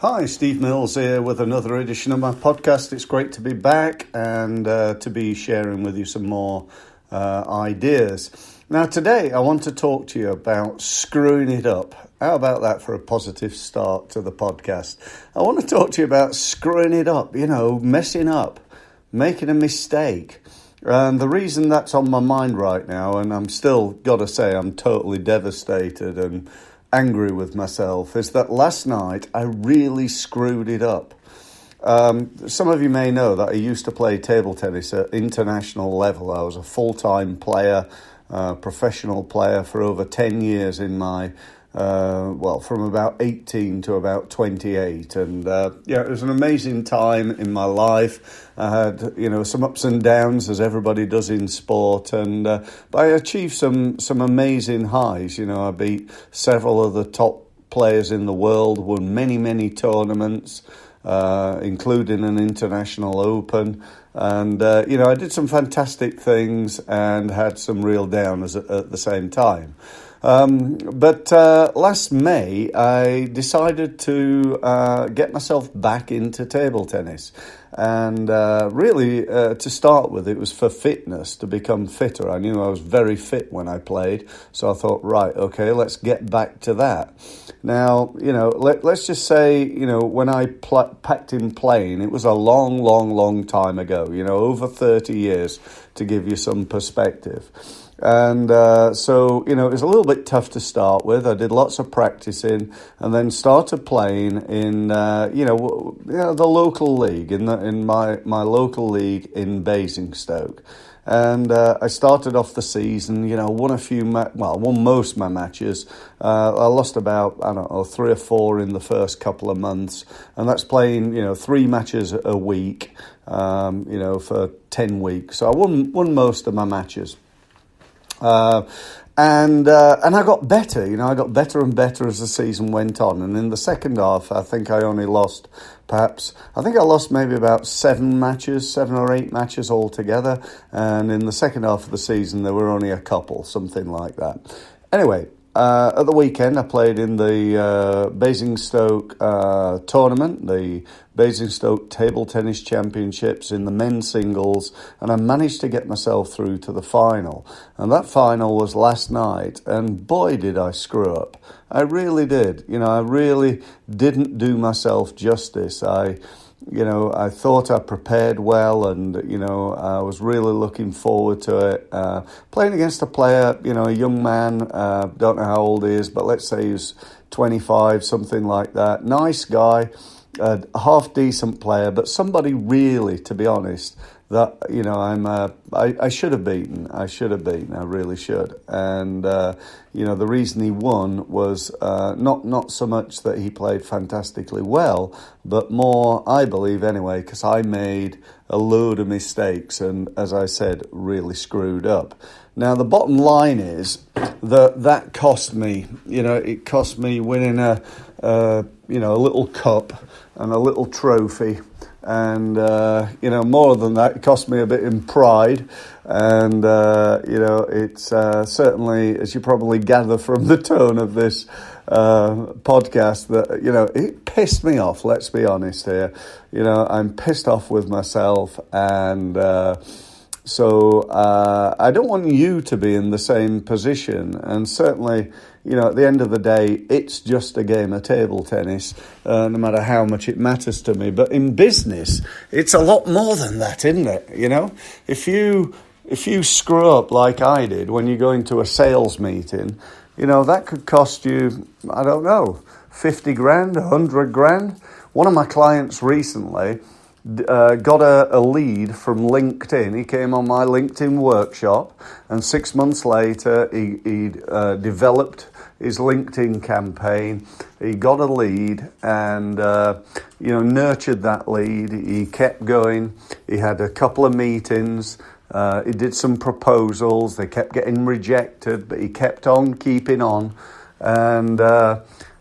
Hi, Steve Mills here with another edition of my podcast. It's great to be back and to be sharing with you some more ideas. Now, today I want to talk to you about screwing it up. How about that for a positive start to the podcast? I want to talk to you about screwing it up, messing up, making a mistake. And the reason that's on my mind right now, and I'm still got to say I'm totally devastated and angry with myself, is that last night I really screwed it up. Some of you may know that I used to play table tennis at international level. I was a full-time player, professional player for over 10 years in my, from about 18 to about 28. And it was an amazing time in my life. I had, some ups and downs, as everybody does in sport, but I achieved some amazing highs. I beat several of the top players in the world, won many tournaments, including an international open. And, I did some fantastic things and had some real downers at the same time. But last May, I decided to get myself back into table tennis. And really, to start with, it was for fitness, to become fitter. I knew I was very fit when I played, so I thought, right, okay, let's get back to that. Now, let's just say, when I packed in playing, it was a long time ago, over 30 years, to give you some perspective. And so, it was a little bit tough to start with. I did lots of practicing and then started playing in, the local league, in my local league in Basingstoke. And I started off the season, won a few, won most of my matches. I lost about, 3 or 4 in the first couple of months. And that's playing, 3 matches a week, for 10 weeks. So I won most of my matches. And I got better, I got better and better as the season went on. And in the second half, I think I lost maybe about 7 or 8 matches altogether. And in the second half of the season, there were only a couple, something like that. Anyway, at the weekend, I played in the Basingstoke tournament, the Basingstoke Table Tennis Championships in the men's singles, and I managed to get myself through to the final. And that final was last night, and boy, did I screw up. I really did. I really didn't do myself justice. I thought I prepared well and, I was really looking forward to it. Playing against a player, a young man, don't know how old he is, but let's say he's 25, something like that. Nice guy, a half-decent player, but somebody really, to be honest, that, I should have beaten. I really should. And, the reason he won was not so much that he played fantastically well, but more, I believe anyway, because I made a load of mistakes and, as I said, really screwed up. Now, the bottom line is that cost me, it cost me winning a little cup and a little trophy. And, more than that, it cost me a bit in pride. And, it's certainly, as you probably gather from the tone of this podcast, that, it pissed me off, let's be honest here. I'm pissed off with myself and... So I don't want you to be in the same position. And certainly, at the end of the day, it's just a game of table tennis, no matter how much it matters to me. But in business, it's a lot more than that, isn't it? If you screw up like I did when you go into a sales meeting, that could cost you, I don't know, 50 grand, 100 grand. One of my clients recently... got a lead from LinkedIn. He came on my LinkedIn workshop, and 6 months later, he developed his LinkedIn campaign. He got a lead and, nurtured that lead. He kept going. He had a couple of meetings. He did some proposals. They kept getting rejected, but he kept on keeping on. And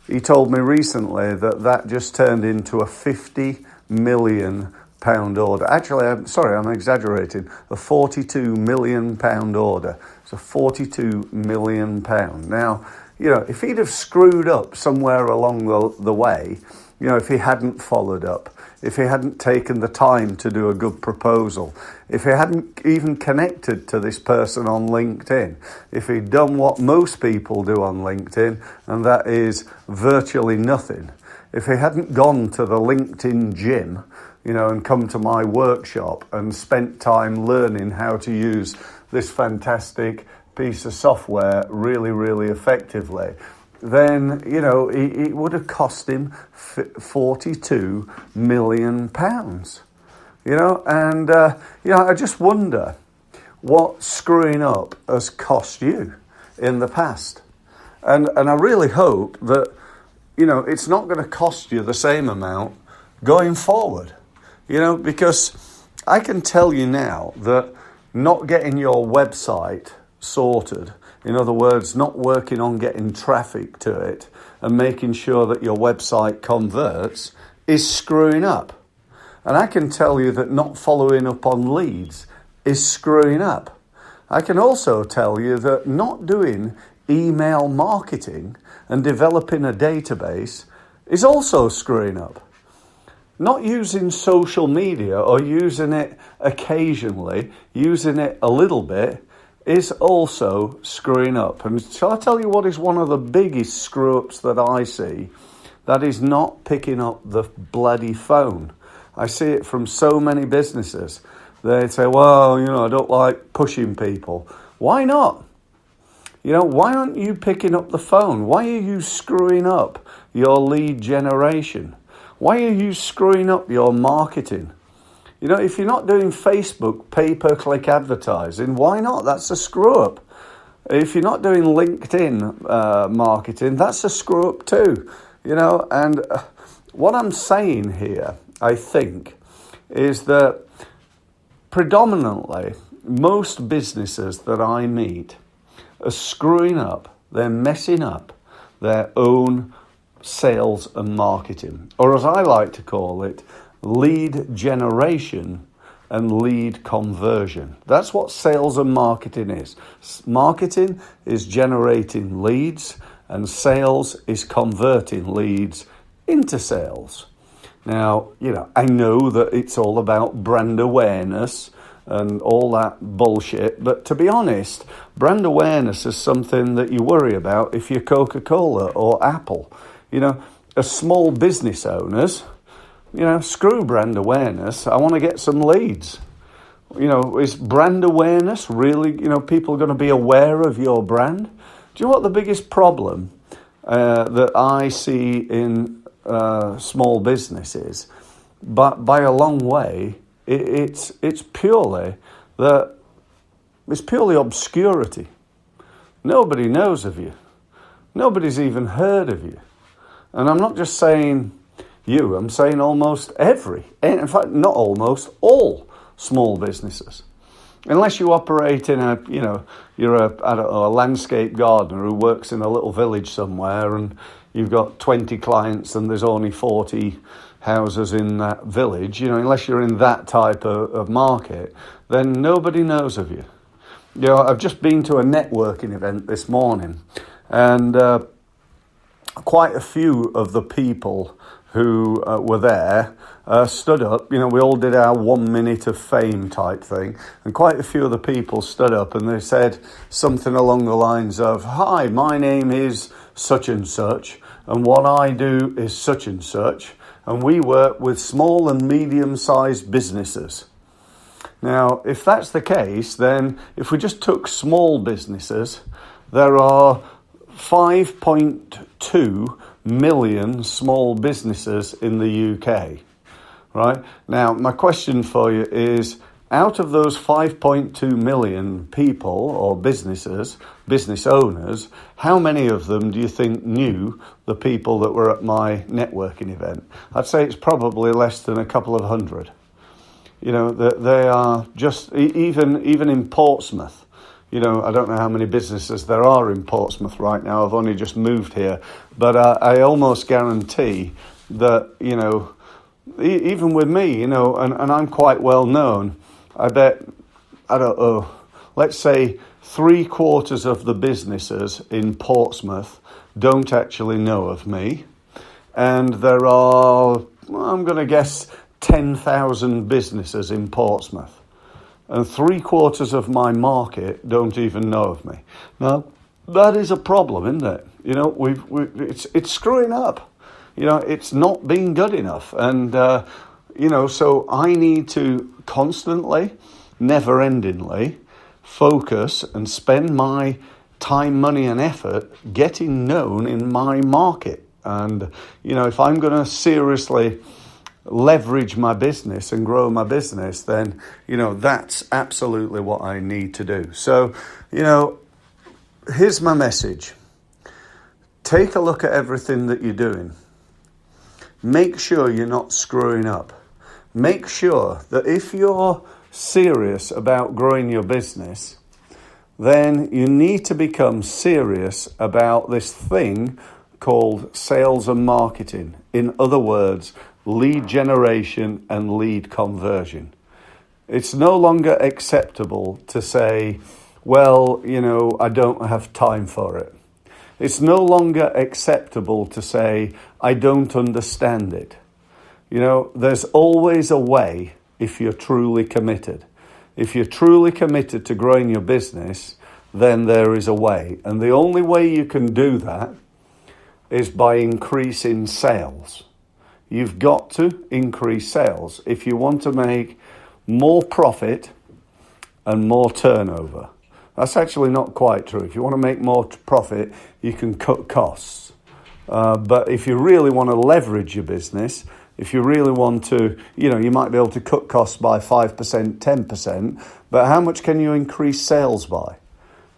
he told me recently that just turned into a £50 million order. Actually, I'm exaggerating. A £42 million order. It's a £42 million. Now, if he'd have screwed up somewhere along the way, if he hadn't followed up, if he hadn't taken the time to do a good proposal, if he hadn't even connected to this person on LinkedIn, if he'd done what most people do on LinkedIn, and that is virtually nothing, if he hadn't gone to the LinkedIn gym, and come to my workshop and spent time learning how to use this fantastic piece of software really, really effectively, then, it would have cost him £42 million. And I just wonder what screwing up has cost you in the past. And I really hope that, it's not going to cost you the same amount going forward. Because I can tell you now that not getting your website sorted, in other words, not working on getting traffic to it and making sure that your website converts, is screwing up. And I can tell you that not following up on leads is screwing up. I can also tell you that not doing email marketing and developing a database is also screwing up. Not using social media or using it occasionally, using it a little bit, is also screwing up. And shall I tell you what is one of the biggest screw-ups that I see? That is not picking up the bloody phone. I see it from so many businesses. They say, well, I don't like pushing people. Why not? Why aren't you picking up the phone? Why are you screwing up your lead generation? Why are you screwing up your marketing? If you're not doing Facebook pay-per-click advertising, why not? That's a screw-up. If you're not doing LinkedIn marketing, that's a screw-up too. And what I'm saying here, I think, is that predominantly most businesses that I meet are screwing up, they're messing up their own sales and marketing, or as I like to call it, lead generation and lead conversion. That's what sales and marketing is. Marketing is generating leads and sales is converting leads into sales. Now, I know that it's all about brand awareness and all that bullshit, but to be honest, brand awareness is something that you worry about if you're Coca-Cola or Apple. As small business owners, screw brand awareness. I want to get some leads. Is brand awareness really, people are going to be aware of your brand? Do you know what the biggest problem that I see in small business is? But by a long way, it's purely obscurity. Nobody knows of you. Nobody's even heard of you. And I'm not just saying you, I'm saying almost in fact, not almost, all small businesses. Unless you operate in you're a landscape gardener who works in a little village somewhere and you've got 20 clients and there's only 40 houses in that village, unless you're in that type of market, then nobody knows of you. I've just been to a networking event this morning and quite a few of the people who were there stood up. We all did our 1 minute of fame type thing, and quite a few of the people stood up and they said something along the lines of, "Hi, my name is such and such, and what I do is such and such, and we work with small and medium-sized businesses." Now, if that's the case, then if we just took small businesses, there are 5.2 million small businesses in the UK, right? Now, my question for you is, out of those 5.2 million people or businesses, business owners, how many of them do you think knew the people that were at my networking event? I'd say it's probably less than a couple of hundred. They are just, even in Portsmouth, I don't know how many businesses there are in Portsmouth right now. I've only just moved here. But I almost guarantee that, even with me, and I'm quite well known, I bet, I don't know, let's say 3/4 of the businesses in Portsmouth don't actually know of me. And there are, I'm going to guess, 10,000 businesses in Portsmouth. And 3/4 of my market don't even know of me. Now, that is a problem, isn't it? You know, it's screwing up. You know, it's not being good enough. And, you know, so I need to constantly, never-endingly focus and spend my time, money and effort getting known in my market. And, you know, if I'm going to seriously leverage my business and grow my business, then, you know, that's absolutely what I need to do. So, you know, here's my message. Take a look at everything that you're doing. Make sure you're not screwing up. Make sure that if you're serious about growing your business, then you need to become serious about this thing called sales and marketing. In other words, lead generation and lead conversion. It's no longer acceptable to say, well, you know, I don't have time for it. It's no longer acceptable to say, I don't understand it. You know, there's always a way if you're truly committed. If you're truly committed to growing your business, then there is a way. And the only way you can do that is by increasing sales. You've got to increase sales if you want to make more profit and more turnover. That's actually not quite true. If you want to make more profit, you can cut costs. But if you really want to leverage your business, if you really want to, you know, you might be able to cut costs by 5%, 10%, but how much can you increase sales by?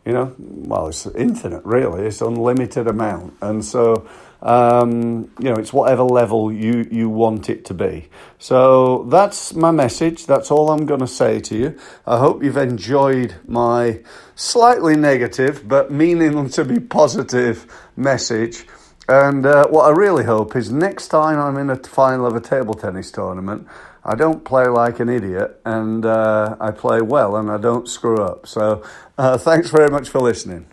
You know, well, it's infinite, really. It's unlimited amount. And so, you know, it's whatever level you want it to be. So that's my message. That's all I'm going to say to you. I hope you've enjoyed my slightly negative, but meaning to be positive message. And what I really hope is next time I'm in a final of a table tennis tournament, I don't play like an idiot and I play well and I don't screw up. So thanks very much for listening.